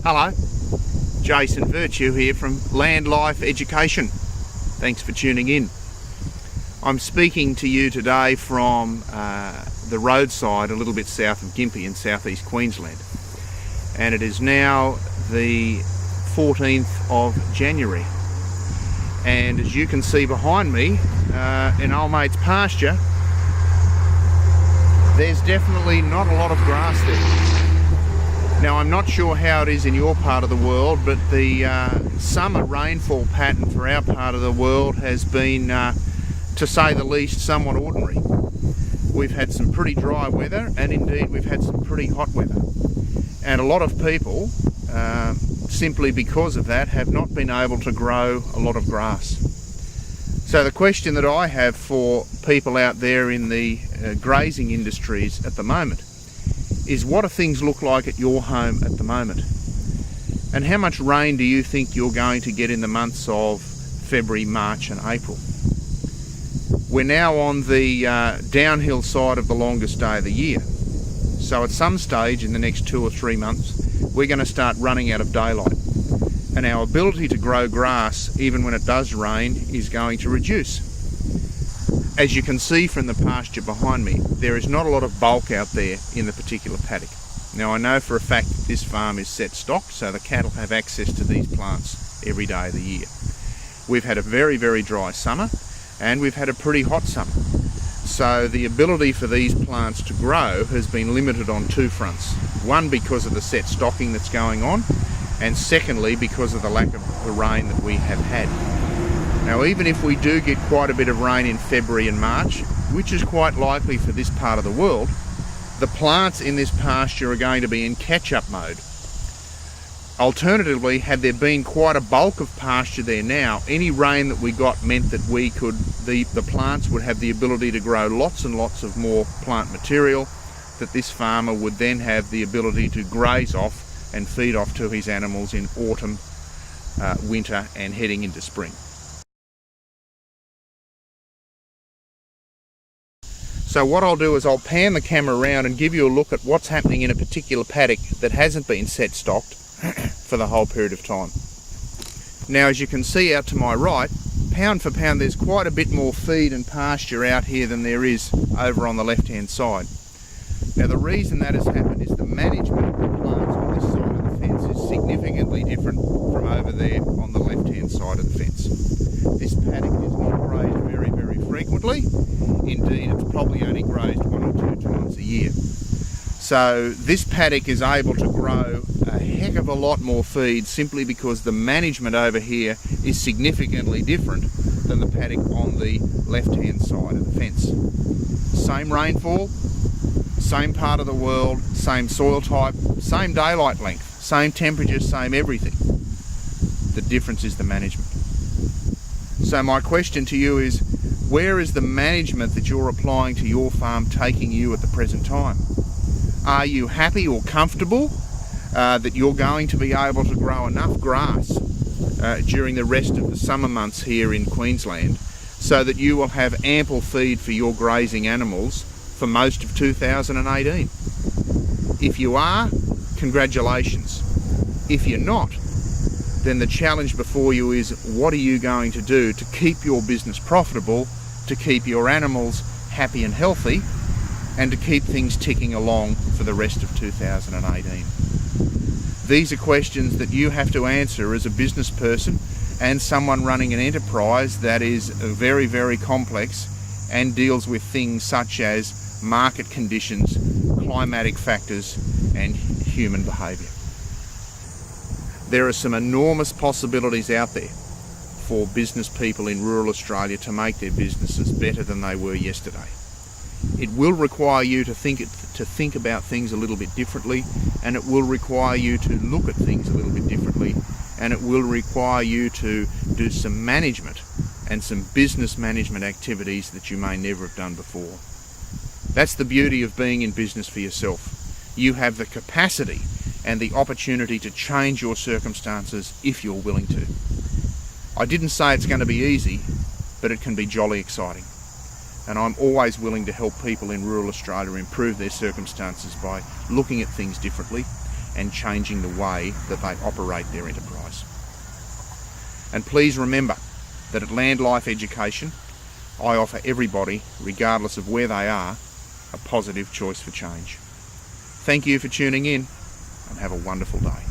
Hello, Jason Virtue here from Land Life Education. Thanks for tuning in. I'm speaking to you today from the roadside a little bit south of Gympie in southeast Queensland. And it is now the 14th of January. And as you can see behind me, in old mate's pasture, there's definitely not a lot of grass there. Now, I'm not sure how it is in your part of the world, but the summer rainfall pattern for our part of the world has been, to say the least, somewhat ordinary. We've had some pretty dry weather, and indeed we've had some pretty hot weather. And a lot of people, simply because of that, have not been able to grow a lot of grass. So the question that I have for people out there in the grazing industries at the moment is, what do things look like at your home at the moment? And how much rain do you think you're going to get in the months of February, March and April? We're now on the downhill side of the longest day of the year. So at some stage in the next 2 or 3 months, we're going to start running out of daylight. And our ability to grow grass, even when it does rain, is going to reduce. As you can see from the pasture behind me, there is not a lot of bulk out there in the particular paddock. Now, I know for a fact that this farm is set stocked, so the cattle have access to these plants every day of the year. We've had a very, very dry summer, and we've had a pretty hot summer. So the ability for these plants to grow has been limited on two fronts. One, because of the set stocking that's going on, and secondly, because of the lack of the rain that we have had. Now, even if we do get quite a bit of rain in February and March, which is quite likely for this part of the world, the plants in this pasture are going to be in catch-up mode. Alternatively, had there been quite a bulk of pasture there now, any rain that we got meant that the plants would have the ability to grow lots and lots of more plant material that this farmer would then have the ability to graze off and feed off to his animals in autumn, winter and heading into spring. So what I'll do is I'll pan the camera around and give you a look at what's happening in a particular paddock that hasn't been set stocked for the whole period of time. Now, as you can see out to my right, pound for pound, there's quite a bit more feed and pasture out here than there is over on the left-hand side. Now, the reason that has happened is the management of the plants on this side of the fence is significantly different from over there on the left-hand side of the fence. This paddock is not grazed very, very frequently. Indeed, it's probably only grazed 1 or 2 times a year. So this paddock is able to grow a heck of a lot more feed simply because the management over here is significantly different than the paddock on the left-hand side of the fence. Same rainfall, same part of the world, same soil type, same daylight length, same temperature, same everything. The difference is the management. So my question to you is, where is the management that you're applying to your farm taking you at the present time? Are you happy or comfortable that you're going to be able to grow enough grass during the rest of the summer months here in Queensland so that you will have ample feed for your grazing animals for most of 2018? If you are, congratulations. If you're not, then the challenge before you is, what are you going to do to keep your business profitable, to keep your animals happy and healthy, and to keep things ticking along for the rest of 2018? These are questions that you have to answer as a business person and someone running an enterprise that is very, very complex and deals with things such as market conditions, climatic factors, and human behaviour. There are some enormous possibilities out there for business people in rural Australia to make their businesses better than they were yesterday. It will require you to think about things a little bit differently, and it will require you to look at things a little bit differently, and it will require you to do some management and some business management activities that you may never have done before. That's the beauty of being in business for yourself. You have the capacity and the opportunity to change your circumstances if you're willing to. I didn't say it's going to be easy, but it can be jolly exciting. And I'm always willing to help people in rural Australia improve their circumstances by looking at things differently and changing the way that they operate their enterprise. And please remember that at Land Life Education, I offer everybody, regardless of where they are, a positive choice for change. Thank you for tuning in, and have a wonderful day.